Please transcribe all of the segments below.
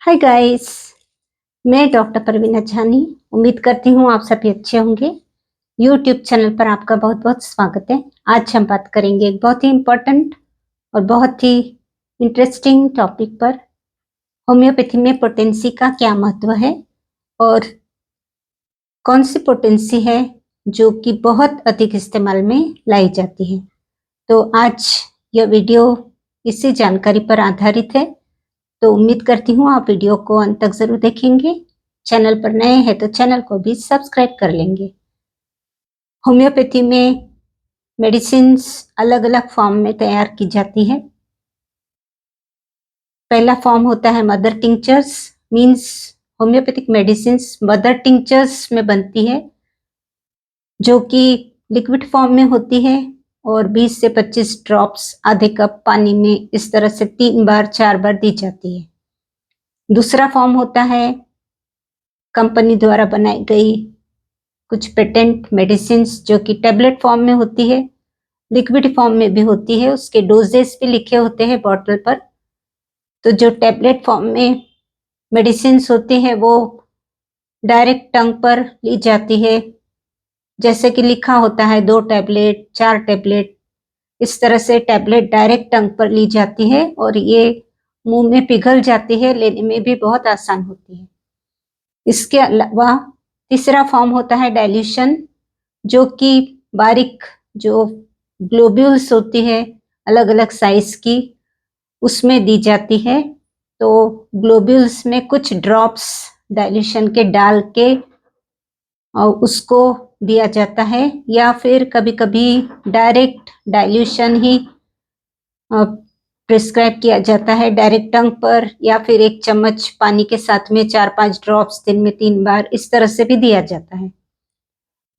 Hi guys, मैं doctor Parveena झानी। उम्मीद करती हूँ आप सभी अच्छे होंगे। यूट्यूब चैनल पर आपका बहुत बहुत स्वागत है। आज हम बात करेंगे एक बहुत ही इम्पोर्टेंट और बहुत ही इंटरेस्टिंग टॉपिक पर। होम्योपैथी में पोटेंसी का क्या महत्व है और कौन सी पोटेंसी है जो कि बहुत अधिक इस्तेमाल में लाई जाती है। तो आज यह वीडियो इसी जानकारी पर आधारित है। तो उम्मीद करती हूँ आप वीडियो को अंत तक जरूर देखेंगे। चैनल पर नए हैं तो चैनल को भी सब्सक्राइब कर लेंगे। होम्योपैथी में मेडिसिन्स अलग अलग फॉर्म में तैयार की जाती है। पहला फॉर्म होता है mother tinctures, means homeopathic medicines mother tinctures में बनती है, जो कि लिक्विड फॉर्म में होती है और 20 से 25 ड्रॉप्स आधे कप पानी में इस तरह से 3 बार 4 बार दी जाती है। दूसरा फॉर्म होता है कंपनी द्वारा बनाई गई कुछ पेटेंट मेडिसिन्स, जो कि टैबलेट फॉर्म में होती है, लिक्विड फॉर्म में भी होती है। उसके डोजेस भी लिखे होते हैं बॉटल पर। तो जो टैबलेट फॉर्म में मेडिसिन्स होती है वो डायरेक्ट टंग पर ली जाती है, जैसे कि लिखा होता है 2 टैबलेट 4 टैबलेट, इस तरह से टैबलेट डायरेक्ट टंग पर ली जाती है और ये मुंह में पिघल जाती है, लेने में भी बहुत आसान होती है। इसके अलावा तीसरा फॉर्म होता है डाइल्यूशन, जो कि बारीक जो ग्लोब्यूल्स होती है अलग अलग साइज की, उसमें दी जाती है। तो ग्लोब्यूल्स में कुछ ड्रॉप्स डाइल्यूशन के डाल के उसको दिया जाता है, या फिर कभी कभी डायरेक्ट डाइल्यूशन ही प्रिस्क्राइब किया जाता है डायरेक्ट टंग पर, या फिर 1 चम्मच पानी के साथ में 4-5 ड्रॉप्स दिन में 3 बार, इस तरह से भी दिया जाता है।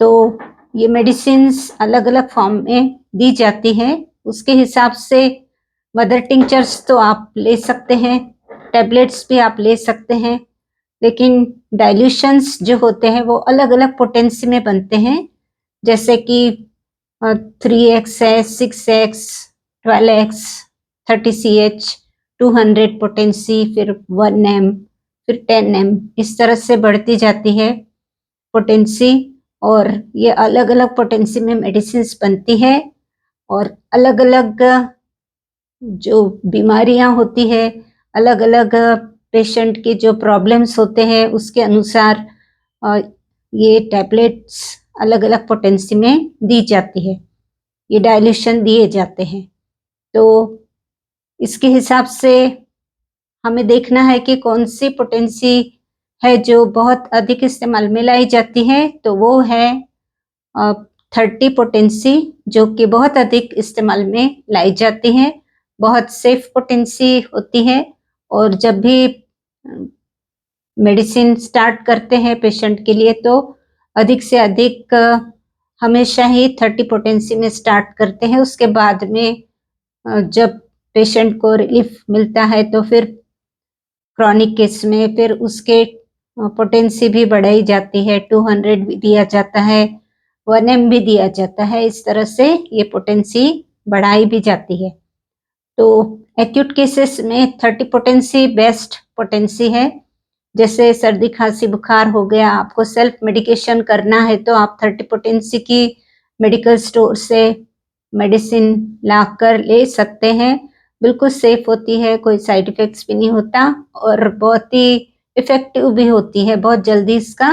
तो ये मेडिसिन्स अलग अलग फॉर्म में दी जाती है। उसके हिसाब से मदर टिंचर्स तो आप ले सकते हैं, टैबलेट्स भी आप ले सकते हैं, लेकिन डाइल्यूशंस जो होते हैं वो अलग अलग पोटेंसी में बनते हैं, जैसे कि 3x है, 6x, 12x, 30CH, 200 पोटेंसी, फिर 1m, फिर 10m, इस तरह से बढ़ती जाती है पोटेंसी। और ये अलग अलग पोटेंसी में मेडिसिन्स बनती है और अलग अलग जो बीमारियां होती है, अलग अलग पेशेंट के जो प्रॉब्लम्स होते हैं उसके अनुसार ये टैबलेट्स अलग अलग पोटेंसी में दी जाती है, ये डाइल्यूशन दिए जाते हैं। तो इसके हिसाब से हमें देखना है कि कौन सी पोटेंसी है जो बहुत अधिक इस्तेमाल में लाई जाती है। तो वो है 30 पोटेंसी, जो कि बहुत अधिक इस्तेमाल में लाई जाती है, बहुत सेफ पोटेंसी होती है। और जब भी मेडिसिन स्टार्ट करते हैं पेशेंट के लिए तो अधिक से अधिक हमेशा ही 30 पोटेंसी में स्टार्ट करते हैं। उसके बाद में जब पेशेंट को रिलीफ मिलता है तो फिर क्रॉनिक केस में फिर उसके पोटेंसी भी बढ़ाई जाती है, 200 भी दिया जाता है, 1m भी दिया जाता है, इस तरह से ये पोटेंसी बढ़ाई भी जाती है। तो एक्यूट केसेस में 30 पोटेंसी बेस्ट पोटेंसी है। जैसे सर्दी खांसी बुखार हो गया, आपको सेल्फ मेडिकेशन करना है तो आप 30 पोटेंसी की मेडिकल स्टोर से मेडिसिन लाकर ले सकते हैं। बिल्कुल सेफ होती है, कोई साइड इफेक्ट्स भी नहीं होता और बहुत ही इफेक्टिव भी होती है, बहुत जल्दी इसका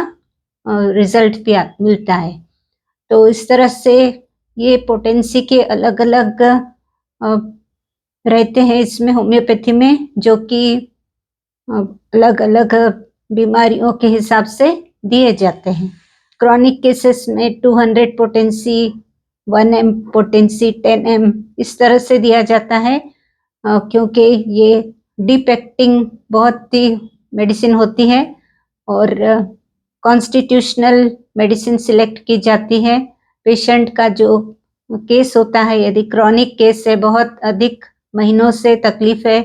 रिजल्ट भी मिलता है। तो इस तरह से ये पोटेंसी के अलग अलग रहते हैं इसमें होम्योपैथी में, जो कि अलग अलग बीमारियों के हिसाब से दिए जाते हैं। क्रॉनिक केसेस में 200 पोटेंसी, 1m पोटेंसी, 10m, इस तरह से दिया जाता है, क्योंकि ये डीप एक्टिंग बहुत ही मेडिसिन होती है और कॉन्स्टिट्यूशनल मेडिसिन सिलेक्ट की जाती है। पेशेंट का जो केस होता है, यदि क्रॉनिक केस है, बहुत अधिक महीनों से तकलीफ है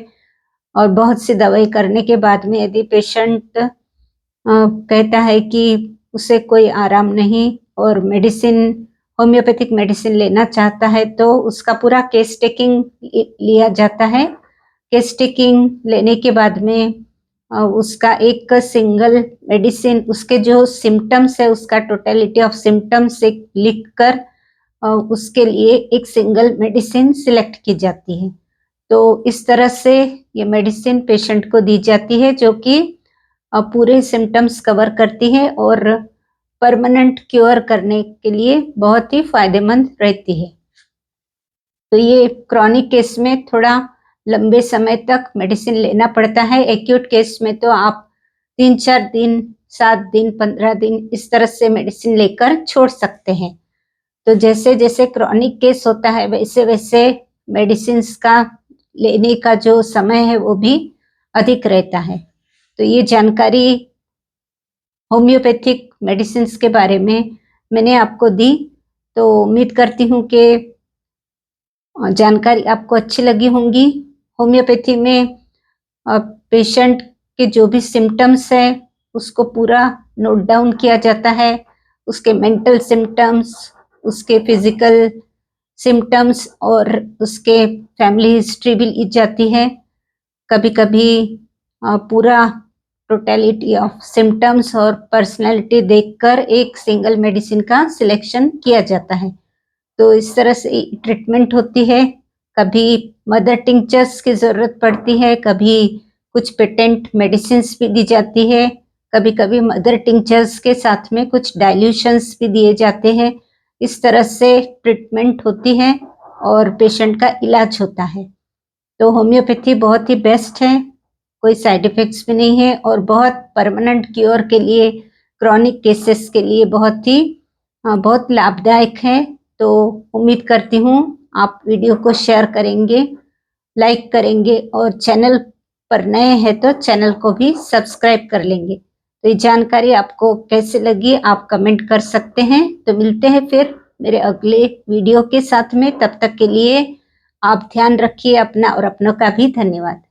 और बहुत सी दवाई करने के बाद में यदि पेशेंट कहता है कि उसे कोई आराम नहीं और मेडिसिन होम्योपैथिक मेडिसिन लेना चाहता है, तो उसका पूरा केस टेकिंग लिया जाता है। केस टेकिंग लेने के बाद में उसका एक सिंगल मेडिसिन, उसके जो सिम्टम्स है उसका टोटलिटी ऑफ सिम्टम्स लिखकर उसके लिए एक सिंगल मेडिसिन सिलेक्ट की जाती है। तो इस तरह से ये मेडिसिन पेशेंट को दी जाती है जो कि पूरे सिम्टम्स कवर करती है और परमानेंट क्योर करने के लिए बहुत ही फायदेमंद रहती है। तो ये क्रॉनिक केस में थोड़ा लंबे समय तक मेडिसिन लेना पड़ता है। एक्यूट केस में तो आप 3-4 दिन, 7 दिन, 15 दिन इस तरह से मेडिसिन लेकर छोड़ सकते हैं। तो जैसे जैसे क्रॉनिक केस होता है वैसे वैसे मेडिसिन का लेने का जो समय है वो भी अधिक रहता है। तो ये जानकारी होम्योपैथिक मेडिसिन के बारे में मैंने आपको दी। तो उम्मीद करती हूँ कि जानकारी आपको अच्छी लगी होंगी। होम्योपैथी में पेशेंट के जो भी सिम्टम्स है उसको पूरा नोट डाउन किया जाता है, उसके मेंटल सिम्टम्स, उसके फिजिकल सिम्टम्स और उसके फैमिली हिस्ट्री भी ली जाती है। कभी कभी पूरा टोटलिटी ऑफ सिम्टम्स और पर्सनैलिटी देखकर एक सिंगल मेडिसिन का सिलेक्शन किया जाता है। तो इस तरह से ट्रीटमेंट होती है। कभी मदर टिंचर्स की ज़रूरत पड़ती है, कभी कुछ पेटेंट मेडिसिन भी दी जाती है, कभी कभी मदर टिंचर्स के साथ में कुछ डाइल्यूशंस भी दिए जाते हैं। इस तरह से ट्रीटमेंट होती है और पेशेंट का इलाज होता है। तो होम्योपैथी बहुत ही बेस्ट है, कोई साइड इफ़ेक्ट्स भी नहीं है और बहुत परमानेंट क्योर के लिए, क्रॉनिक केसेस के लिए बहुत लाभदायक है। तो उम्मीद करती हूँ आप वीडियो को शेयर करेंगे, लाइक करेंगे और चैनल पर नए हैं तो चैनल को भी सब्सक्राइब कर लेंगे। तो ये जानकारी आपको कैसे लगी आप कमेंट कर सकते हैं। तो मिलते हैं फिर मेरे अगले वीडियो के साथ में। तब तक के लिए आप ध्यान रखिए अपना और अपनों का भी। धन्यवाद।